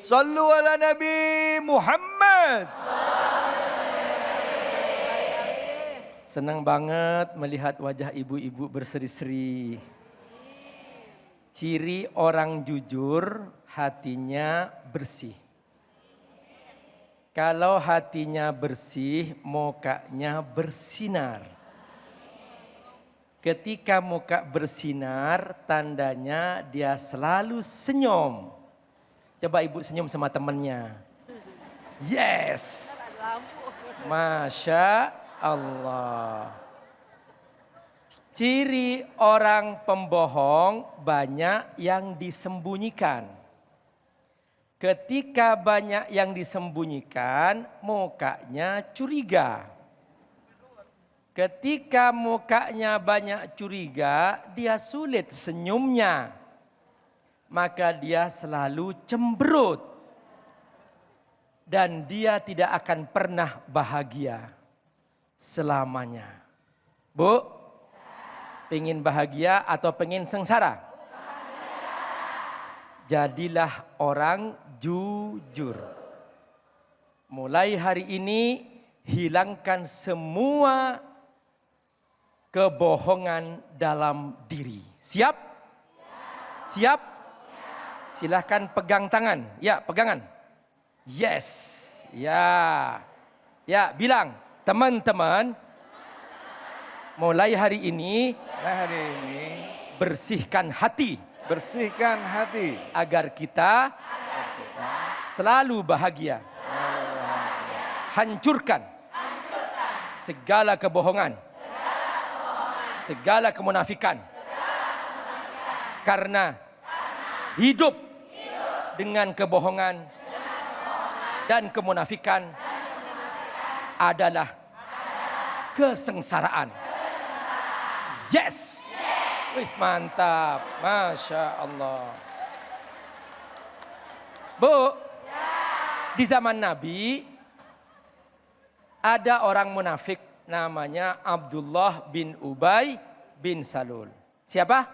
Sallu ala Nabi Muhammad. Senang banget melihat wajah ibu-ibu berseri-seri. Ciri orang jujur, hatinya bersih. Kalau hatinya bersih, mukanya bersinar. Ketika muka bersinar, tandanya dia selalu senyum. Coba ibu senyum sama temennya. Yes. Masya Allah. Ciri orang pembohong banyak yang disembunyikan. Ketika banyak yang disembunyikan, mukanya curiga. Ketika mukanya banyak curiga, dia sulit senyumnya. Maka dia selalu cemberut. Dan dia tidak akan pernah bahagia selamanya. Bu, pengen bahagia atau pengen sengsara? Jadilah orang jujur. Mulai hari ini hilangkan semua kebohongan dalam diri. Siap? Siap? Silahkan pegang tangan. Ya, pegangan. Yes. Ya. Ya, bilang. Teman-teman, mulai hari ini bersihkan hati. Bersihkan hati Agar kita selalu bahagia. Hancurkan segala kebohongan. Segala kemunafikan. Karena hidup dengan kebohongan dan kemunafikan adalah kesengsaraan. Yes. Wis mantap. Masya Allah. Bu, di zaman Nabi ada orang munafik namanya Abdullah bin Ubay bin Salul. Siapa?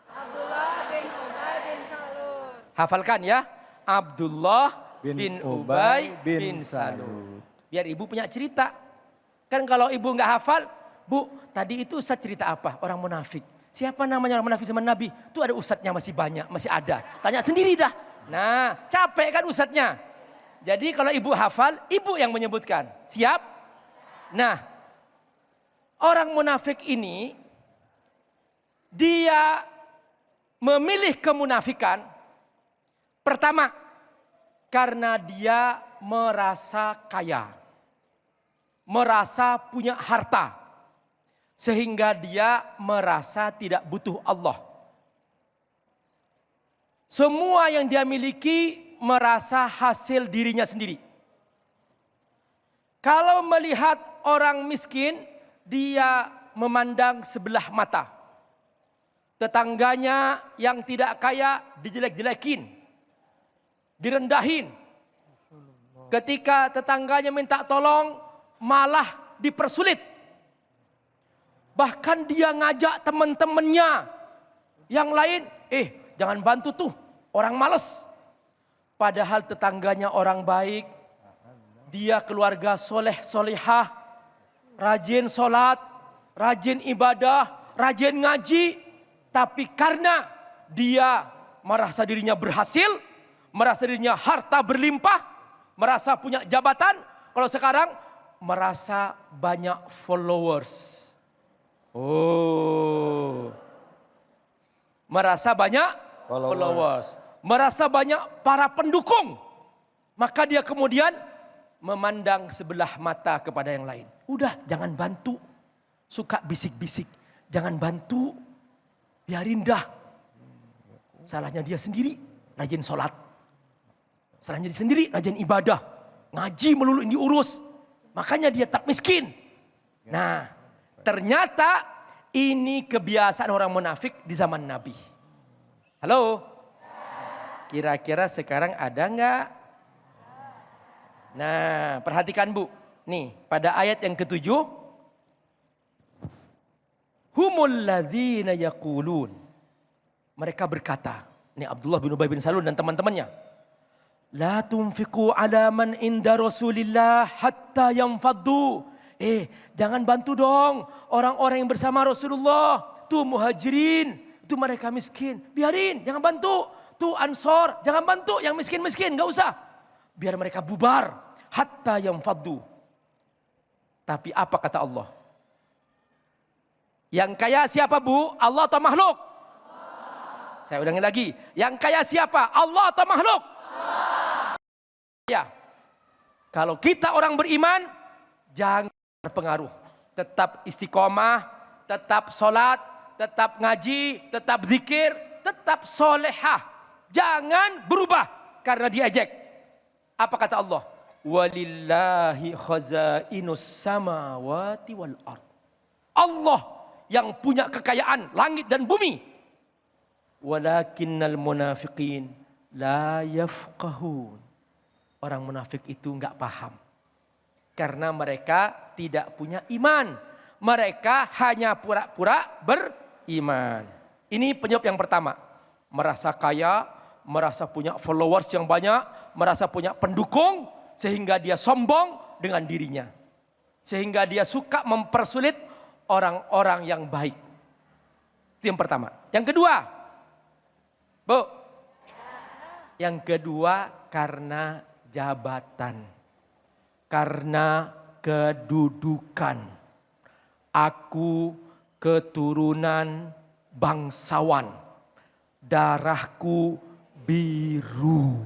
Abdullah bin Ubay bin Salul. Hafalkan ya. Abdullah bin Ubay bin Salul. Biar ibu punya cerita. Kan kalau ibu nggak hafal, bu, tadi itu ustadz cerita apa? Orang munafik. Siapa namanya orang munafik zaman Nabi? Itu ada ustadznya masih banyak, masih ada. Tanya sendiri dah. Nah, capek kan ustadznya. Jadi kalau ibu hafal, ibu yang menyebutkan. Siap? Nah, orang munafik ini, dia memilih kemunafikan. Pertama, karena dia merasa kaya. Merasa punya harta. Sehingga dia merasa tidak butuh Allah. Semua yang dia miliki merasa hasil dirinya sendiri. Kalau melihat orang miskin, dia memandang sebelah mata. Tetangganya yang tidak kaya dijelek-jelekin. Direndahin. Ketika tetangganya minta tolong, malah dipersulit. Bahkan dia ngajak teman-temannya yang lain, jangan bantu tuh, orang males. Padahal tetangganya orang baik, dia keluarga soleh solehah, rajin sholat, rajin ibadah, rajin ngaji. Tapi karena dia merasa dirinya berhasil, merasa dirinya harta berlimpah, merasa punya jabatan, kalau sekarang merasa banyak followers. Oh, merasa banyak followers. Merasa banyak para pendukung. Maka dia kemudian memandang sebelah mata kepada yang lain. Udah, jangan bantu. Suka bisik-bisik. Jangan bantu. Biarin dah. Salahnya dia sendiri, rajin sholat. Salahnya dia sendiri, rajin ibadah. Ngaji melulu yang diurus. Makanya dia tak miskin. Nah, ternyata ini kebiasaan orang munafik di zaman Nabi. Halo? Kira-kira sekarang ada enggak? Nah, perhatikan Bu. Nih, pada ayat yang ke-7. Humul ladzina yaqulun. Mereka berkata, ini Abdullah bin Ubay bin Salul dan teman-temannya. La tunfiqu ala man inda Rasulillah hatta yanfaddu. Jangan bantu dong orang-orang yang bersama Rasulullah. Tuh muhajirin, itu mereka miskin. Biarin, jangan bantu. Tuh ansor, jangan bantu yang miskin-miskin, gak usah. Biar mereka bubar. Hatta yanfaddu. Tapi apa kata Allah? Yang kaya siapa bu? Allah atau makhluk? Saya ulangi lagi. Yang kaya siapa? Allah atau makhluk? Ya. Kalau kita orang beriman, jangan terpengaruh. Tetap istiqomah, tetap sholat, tetap ngaji, tetap zikir, tetap solehah. Jangan berubah karena diajak. Apa kata Allah? Walillahi khazainus samawati wal ard. Allah yang punya kekayaan langit dan bumi. Walakinnal munafiqin la yafqahun. Orang munafik itu enggak paham. Karena mereka tidak punya iman. Mereka hanya pura-pura beriman. Ini penyebab yang pertama. Merasa kaya, merasa punya followers yang banyak, merasa punya pendukung, sehingga dia sombong dengan dirinya. Sehingga dia suka mempersulit orang-orang yang baik. Itu yang pertama. Yang kedua, Bu. Yang kedua karena jabatan. Karena kedudukan. Aku keturunan bangsawan. Darahku biru.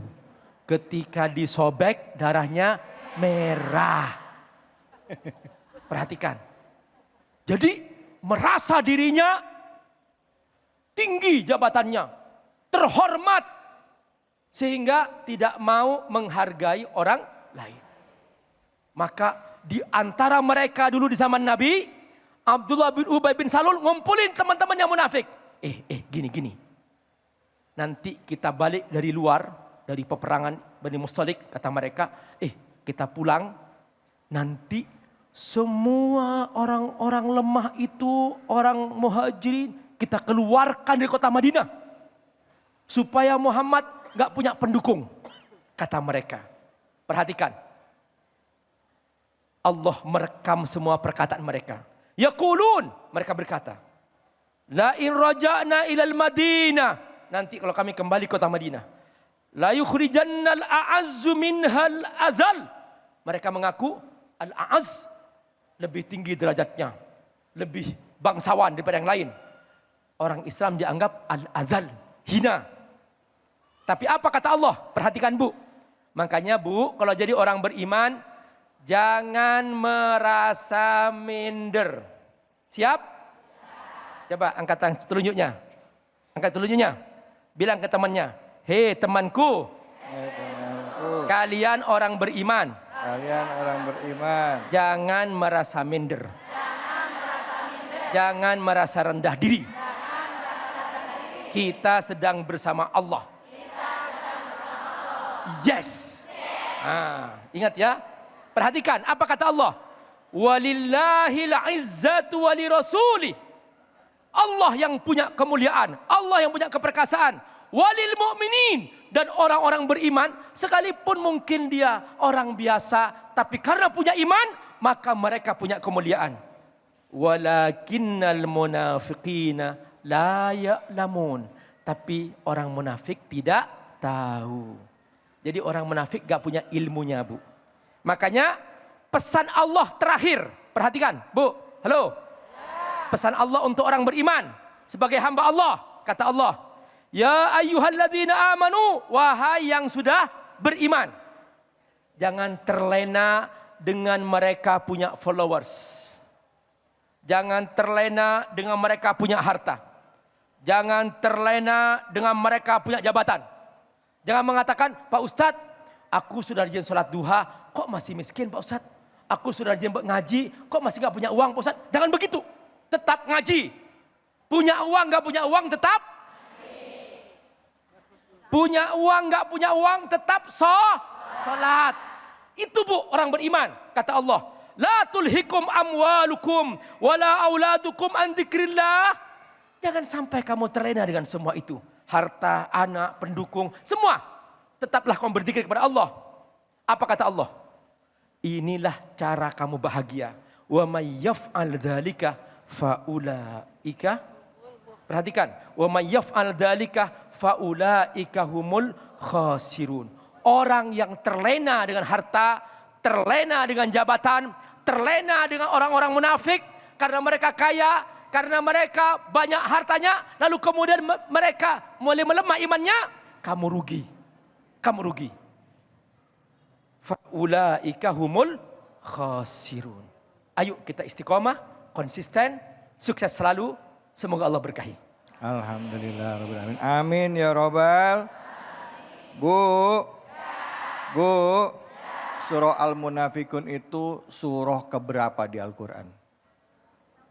Ketika disobek darahnya merah. Perhatikan. Jadi merasa dirinya tinggi jabatannya, terhormat, sehingga tidak mau menghargai orang lain. Maka di antara mereka dulu di zaman Nabi, Abdullah bin Ubay bin Salul ngumpulin teman-temannya munafik. Gini. Nanti kita balik dari luar, dari peperangan Bani Mustalik, kata mereka, kita pulang, nanti semua orang-orang lemah itu, orang muhajirin, kita keluarkan dari kota Madinah. Supaya Muhammad gak punya pendukung, kata mereka. Perhatikan. Allah merekam semua perkataan mereka. Yaqulun, mereka berkata, la in raja'na ilal Madinah. Nanti kalau kami kembali kota Madinah. La yukhrijannal a'azzu minhal azal. Mereka mengaku al-a'az lebih tinggi derajatnya. Lebih bangsawan daripada yang lain. Orang Islam dianggap al-azal, hina. Tapi apa kata Allah? Perhatikan Bu. Makanya Bu, kalau jadi orang beriman, jangan merasa minder. Siap? Coba angkat telunjuknya. Angkat telunjuknya. Bilang ke temannya, hei temanku, kalian orang beriman. Kalian orang beriman. Jangan merasa minder. Jangan merasa rendah diri. Kita sedang bersama Allah. Yes. Ingat ya. Perhatikan apa kata Allah. Walillahil izzatu walirasuli. Allah yang punya kemuliaan. Allah yang punya keperkasaan. Walil mu'minin. Dan orang-orang beriman. Sekalipun mungkin dia orang biasa. Tapi karena punya iman. Maka mereka punya kemuliaan. Walakinnal munafiqina la ya'lamun. Tapi orang munafik tidak tahu. Jadi orang munafik gak punya ilmunya Bu. Makanya pesan Allah terakhir. Perhatikan Bu. Halo. Pesan Allah untuk orang beriman. Sebagai hamba Allah. Kata Allah. Ya ayyuhalladzina amanu. Wahai yang sudah beriman. Jangan terlena dengan mereka punya followers. Jangan terlena dengan mereka punya harta. Jangan terlena dengan mereka punya jabatan. Jangan mengatakan, Pak Ustadz, aku sudah rajin sholat duha, kok masih miskin Pak Ustadz? Aku sudah rajin ngaji, kok masih gak punya uang Pak Ustadz? Jangan begitu. Tetap ngaji. Punya uang gak punya uang tetap. Punya uang gak punya uang tetap sholat. Itu Bu orang beriman. Kata Allah. La tulhikum amwalukum wala auladukum an dzikrillah. Jangan sampai kamu terlena dengan semua itu. Harta, anak, pendukung, semua. tetaplah kamu berzikir kepada Allah. Apa kata Allah? Inilah cara kamu bahagia. Wa may yaf'al dzalika faulaika. Perhatikan, wa may yaf'al dzalika faulaika humul khasirun. Orang yang terlena dengan harta, terlena dengan jabatan, terlena dengan orang-orang munafik karena mereka kaya, karena mereka banyak hartanya, lalu kemudian mereka mulai melemah imannya, kamu rugi. Kamu rugi. Faulaika humul khasirun. Ayo kita istiqomah, konsisten, sukses selalu. Semoga Allah berkahi. Alhamdulillah rabbil alamin. Amin ya robbal. Bu, surah Al-Munafikun itu surah keberapa di Al-Quran?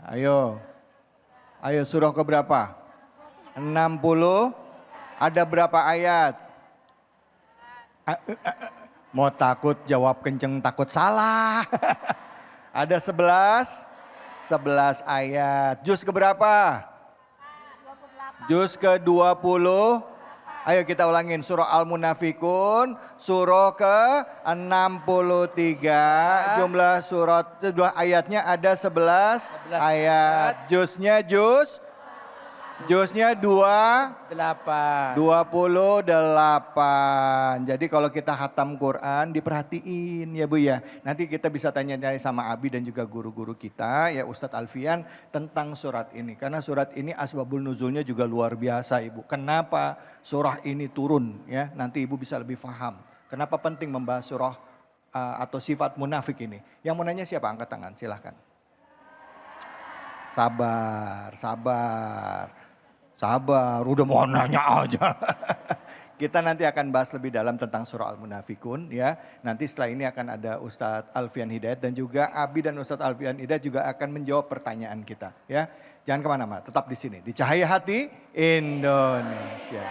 Ayo surah keberapa? 60. Ada berapa ayat? Mau takut jawab kenceng takut salah. Ada 11 ayat. Juz keberapa? Juz ke-20. Ayo kita ulangin surah Al-Munafikun, surah ke-63. Jumlah surat ayatnya ada 11 ayat. Juznya 28. Jadi kalau kita khatam Quran diperhatiin ya Bu ya. Nanti kita bisa tanya-tanya sama Abi dan juga guru-guru kita ya Ustadz Alfian tentang surat ini. Karena surat ini asbabul nuzulnya juga luar biasa Ibu. Kenapa surah ini turun ya. Nanti Ibu bisa lebih paham. Kenapa penting membahas surah atau sifat munafik ini. Yang mau nanya siapa? Angkat tangan silahkan. Sabar, udah mau nanya aja. Kita nanti akan bahas lebih dalam tentang surah Al-Munafikun ya. Nanti setelah ini akan ada Ustadz Alfian Hidayat dan juga Abi dan Ustadz Alfian Hidayat juga akan menjawab pertanyaan kita ya. Jangan kemana-mana, tetap di sini. Di Cahaya Hati Indonesia.